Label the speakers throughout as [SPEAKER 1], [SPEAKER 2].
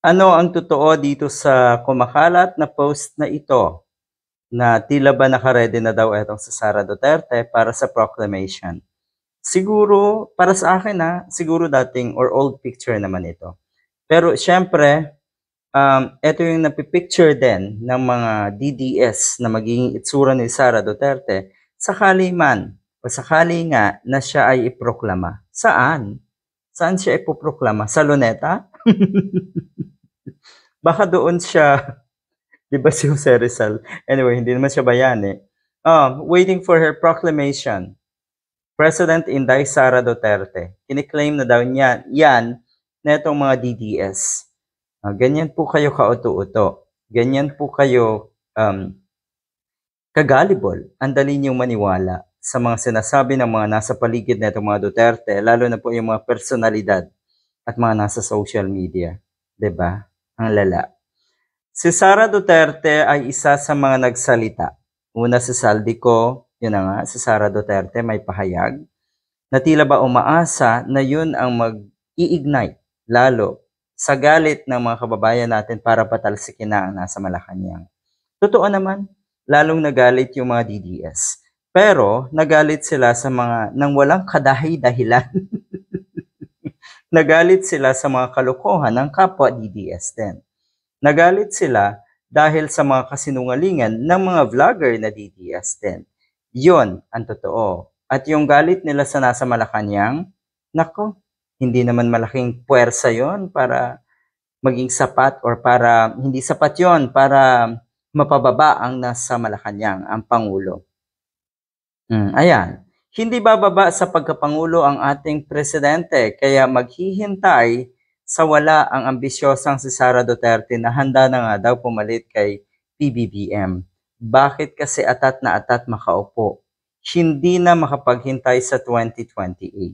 [SPEAKER 1] Ano ang totoo dito sa kumakalat na post na ito, na tila ba naka-ready na daw itong si Sara Duterte para sa proclamation? Siguro, para sa akin siguro dating or old picture naman ito. Pero siyempre, ito yung napi-picture din ng mga DDS na magiging itsura ni Sara Duterte sakali man o sakali nga na siya ay iproklama. Saan? Saan siya ipoproklama? Sa Luneta? Baka doon siya. 'Di ba si Jose Rizal, anyway hindi naman siya bayani, waiting for her proclamation. President Inday Sara Duterte, kini-claim na daw niya 'yan netong mga DDS. Ganyan po kayo kauto-uto, ganyan po kayo, ka-gullible, ang dali niyong maniwala sa mga sinasabi ng mga nasa paligid netong mga Duterte, lalo na po yung mga personalidad at mga nasa social media, 'di ba? Ang lala. Si Sara Duterte ay isa sa mga nagsalita. Una si Saldico, yun na nga, si Sara Duterte may pahayag na tila ba umaasa na yun ang mag-i-ignite lalo sa galit ng mga kababayan natin para patalsikin na ang nasa Malacanang. Totoo naman, lalong nagalit yung mga DDS. Pero nagalit sila sa mga nang walang kadahi-dahilan. Nagalit sila sa mga kalokohan ng kapwa DDS din. Nagalit sila dahil sa mga kasinungalingan ng mga vlogger na DDS din. Yun ang totoo. At yung galit nila sa nasa Malacanang, nako, hindi naman malaking puwersa yon para maging sapat or para hindi sapat yon para mapababa ang nasa Malacanang, ang Pangulo. Ayan. Hindi bababa sa pagkapangulo ang ating presidente kaya maghihintay sa wala ang ambisyosang si Sara Duterte na handa na nga daw pumalit kay PBBM. Bakit kasi atat na atat makaupo? Hindi na makapaghintay sa 2028.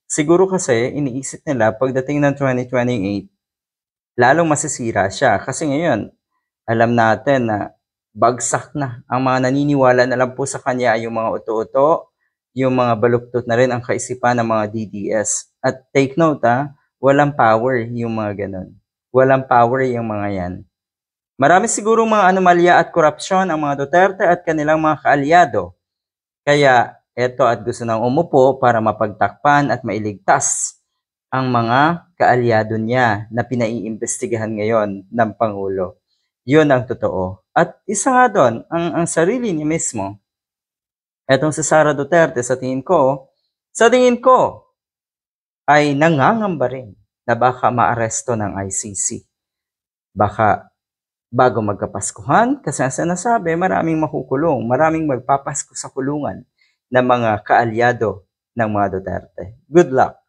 [SPEAKER 1] Siguro kasi iniisip nila pagdating ng 2028, lalong masisira siya. Kasi ngayon, alam natin na bagsak na. Ang mga naniniwala na lang po sa kanya ay yung mga uto-uto, yung mga baluktot na rin ang kaisipan ng mga DDS. At take note walang power yung mga ganun. Walang power yung mga yan. Marami siguro mga anomalya at korupsyon ang mga Duterte at kanilang mga kaalyado. Kaya eto at gusto nang umupo para mapagtakpan at mailigtas ang mga kaalyado niya na pinaiimbestigahan ngayon ng Pangulo. Yun ang totoo. At isa nga doon, ang sarili niya mismo, etong si Sara Duterte sa tingin ko, ay nangangamba rin na baka maaresto ng ICC. Baka bago magkapaskuhan, kasi ang sinasabi, maraming makukulong, maraming magpapasko sa kulungan ng mga kaalyado ng mga Duterte. Good luck!